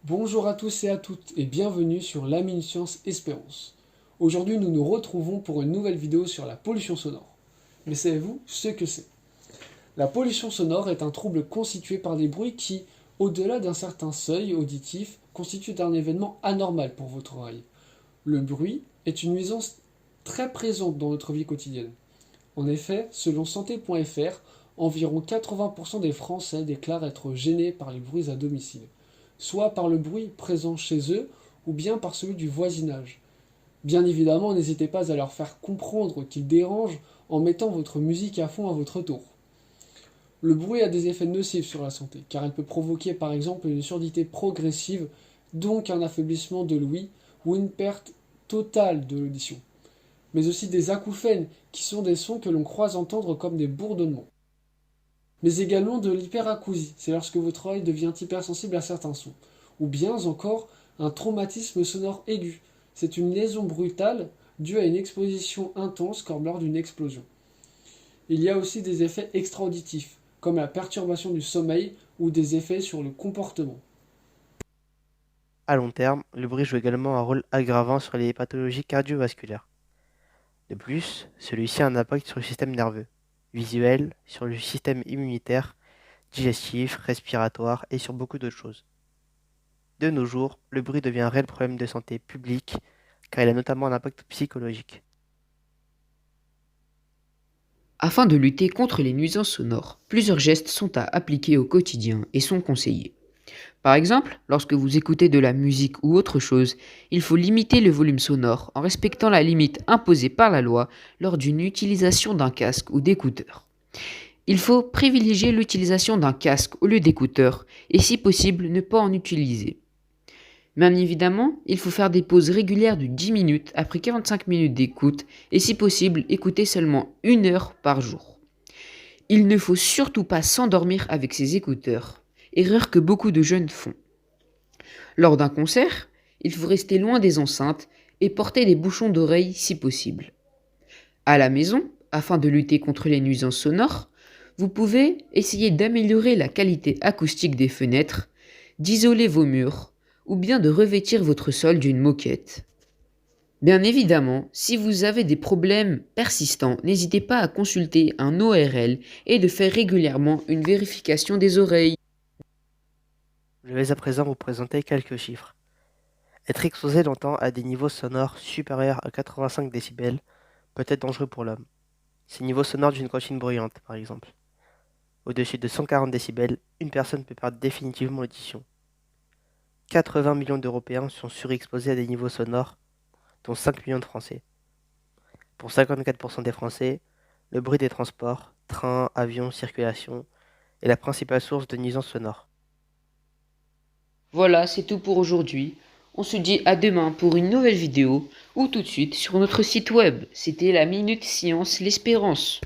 Bonjour à tous et à toutes et bienvenue sur la Science Espérance. Aujourd'hui nous nous retrouvons pour une nouvelle vidéo sur la pollution sonore. Mais savez-vous ce que c'est? La pollution sonore est un trouble constitué par des bruits qui, au-delà d'un certain seuil auditif, constituent un événement anormal pour votre oreille. Le bruit est une nuisance très présente dans notre vie quotidienne. En effet, selon santé.fr, environ 80% des Français déclarent être gênés par les bruits à domicile, soit par le bruit présent chez eux ou bien par celui du voisinage. Bien évidemment, n'hésitez pas à leur faire comprendre qu'ils dérangent en mettant votre musique à fond à votre tour. Le bruit a des effets nocifs sur la santé, car il peut provoquer par exemple une surdité progressive, donc un affaiblissement de l'ouïe ou une perte totale de l'audition, mais aussi des acouphènes, qui sont des sons que l'on croit entendre comme des bourdonnements. Mais également de l'hyperacousie, c'est lorsque votre oreille devient hypersensible à certains sons. Ou bien encore un traumatisme sonore aigu, c'est une lésion brutale due à une exposition intense comme lors d'une explosion. Il y a aussi des effets extra-auditifs, comme la perturbation du sommeil ou des effets sur le comportement. À long terme, le bruit joue également un rôle aggravant sur les pathologies cardiovasculaires. De plus, celui-ci a un impact sur le système nerveux, visuel, sur le système immunitaire, digestif, respiratoire et sur beaucoup d'autres choses. De nos jours, le bruit devient un réel problème de santé publique car il a notamment un impact psychologique. Afin de lutter contre les nuisances sonores, plusieurs gestes sont à appliquer au quotidien et sont conseillés. Par exemple, lorsque vous écoutez de la musique ou autre chose, il faut limiter le volume sonore en respectant la limite imposée par la loi lors d'une utilisation d'un casque ou d'écouteurs. Il faut privilégier l'utilisation d'un casque au lieu d'écouteurs et si possible ne pas en utiliser. Bien évidemment, il faut faire des pauses régulières de 10 minutes après 45 minutes d'écoute et si possible écouter seulement 1 heure par jour. Il ne faut surtout pas s'endormir avec ses écouteurs, erreur que beaucoup de jeunes font. Lors d'un concert, il faut rester loin des enceintes et porter des bouchons d'oreilles si possible. À la maison, afin de lutter contre les nuisances sonores, vous pouvez essayer d'améliorer la qualité acoustique des fenêtres, d'isoler vos murs ou bien de revêtir votre sol d'une moquette. Bien évidemment, si vous avez des problèmes persistants, n'hésitez pas à consulter un ORL et de faire régulièrement une vérification des oreilles. Je vais à présent vous présenter quelques chiffres. Être exposé longtemps à des niveaux sonores supérieurs à 85 décibels peut être dangereux pour l'homme. C'est le niveau sonore d'une cantine bruyante, par exemple. Au-dessus de 140 décibels, une personne peut perdre définitivement l'audition. 80 millions d'Européens sont surexposés à des niveaux sonores, dont 5 millions de Français. Pour 54% des Français, le bruit des transports, trains, avions, circulation, est la principale source de nuisances sonores. Voilà, c'est tout pour aujourd'hui. On se dit à demain pour une nouvelle vidéo ou tout de suite sur notre site web. C'était la Minute Science L'Espérance.